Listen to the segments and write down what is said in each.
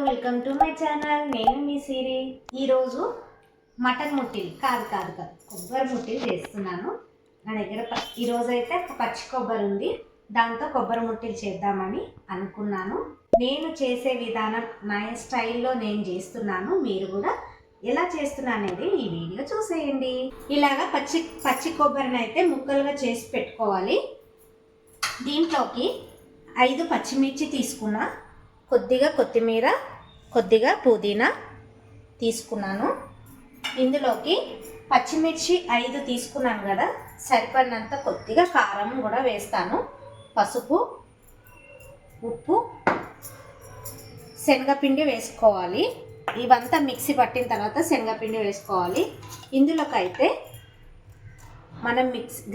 Welcome to my channel. నేను మీ సిరి. ఈరోజు mutton ముట్టిలు కాదు కొబ్బరి ముట్టిలు చేస్తున్నాను. నా దగ్గర ఈరోజు అయితే పచ్చి కొబ్బరి ఉంది, దాంతో కొబ్బరి ముట్టిలు చేద్దామని అనుకున్నాను. నేను చేసే విధానం నా స్టైల్లో నేను చేస్తున్నాను. మీరు కూడా ఎలా చేస్తున్నా అనేది ఈ వీడియో చూసేయండి. ఇలాగా పచ్చి కొబ్బరిని అయితే ముక్కలుగా చేసి పెట్టుకోవాలి. దీంట్లోకి 5 పచ్చిమిర్చి తీసుకున్నా, కొద్దిగా కొత్తిమీర, కొద్దిగా పుదీనా తీసుకున్నాను. ఇందులోకి పచ్చిమిర్చి 5 తీసుకున్నాను కదా, సరిపడినంత కొద్దిగా కారం కూడా వేస్తాను. పసుపు, ఉప్పు, శనగపిండి వేసుకోవాలి. ఇవంతా మిక్సీ పట్టిన తర్వాత శనగపిండి వేసుకోవాలి. ఇందులోకైతే మనం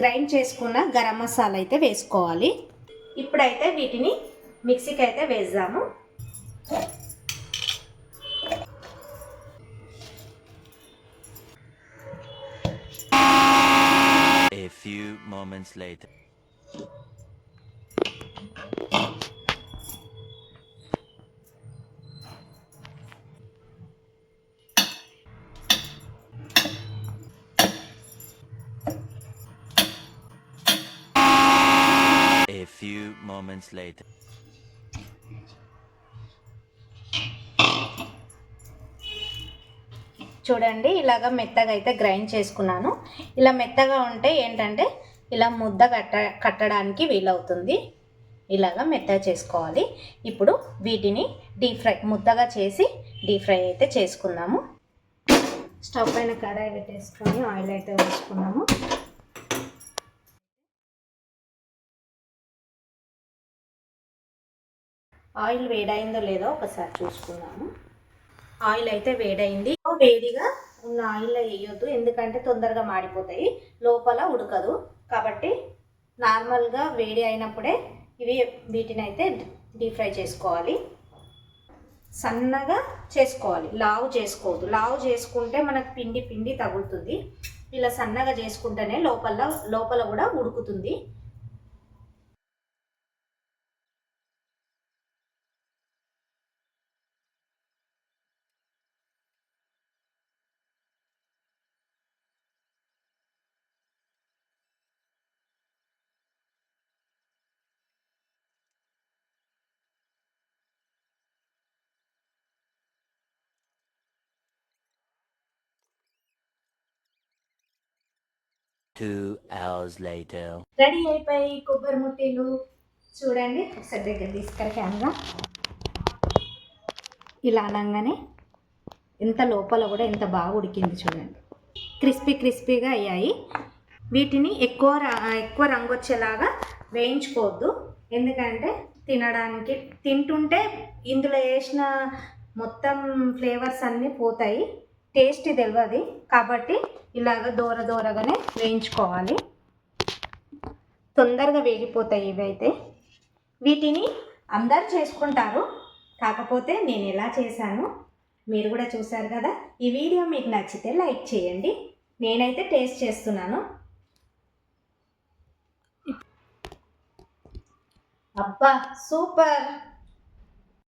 గ్రైండ్ చేసుకున్న గరం మసాలా అయితే వేసుకోవాలి. ఇప్పుడైతే వీటిని మిక్సీకి అయితే వేద్దాము. A few moments later. A few moments later. చూడండి, ఇలాగ మెత్తగా అయితే గ్రైండ్ చేసుకున్నాను. ఇలా మెత్తగా ఉంటే ఏంటంటే ఇలా ముద్ద కట్టడానికి వీలవుతుంది. ఇలాగ మెత్తగా చేసుకోవాలి. ఇప్పుడు వీటిని ముద్దగా చేసి డీప్ ఫ్రై అయితే చేసుకుందాము. స్టవ్ పైన కడాయి పెట్టేసుకొని ఆయిల్ అయితే వేసుకున్నాము. ఆయిల్ వేడైందో లేదో ఒకసారి చూసుకున్నాము. ఆయిల్ అయితే వేడైంది. వేడిగా ఉన్న ఆయిల్లో వేయొద్దు, ఎందుకంటే తొందరగా మాడిపోతాయి, లోపల ఉడకదు. కాబట్టి నార్మల్గా వేడి అయినప్పుడే వీటిని అయితే డీప్ ఫ్రై చేసుకోవాలి. సన్నగా చేసుకోవాలి, లావు చేసుకోవద్దు. లావు చేసుకుంటే మనకు పిండి తగులుతుంది. ఇలా సన్నగా చేసుకుంటేనే లోపల కూడా ఉడుకుతుంది. Two hours later. రెడీ అయిపోయి కొబ్బరి ముట్టిలు. చూడండి, ఒకసారి దగ్గర తీసుకురా కెమెరా. ఇలా అనగానే ఎంత లోపల కూడా ఎంత బాగా ఉడికింది చూడండి. క్రిస్పీగా అయ్యాయి. వీటిని ఎక్కువ రంగు వచ్చేలాగా వేయించుకోవద్దు, ఎందుకంటే తింటుంటే ఇందులో వేసిన మొత్తం ఫ్లేవర్స్ అన్నీ పోతాయి, టేస్ట్ తెలియదు. కాబట్టి ఇలాగ దూరగానే వేయించుకోవాలి. తొందరగా వేగిపోతాయి ఇవైతే. వీటిని అందరు చేసుకుంటారు, కాకపోతే నేను ఎలా చేశాను మీరు కూడా చూసారు కదా. ఈ వీడియో మీకు నచ్చితే లైక్ చేయండి. నేనైతే టేస్ట్ చేస్తున్నాను. అబ్బా, సూపర్!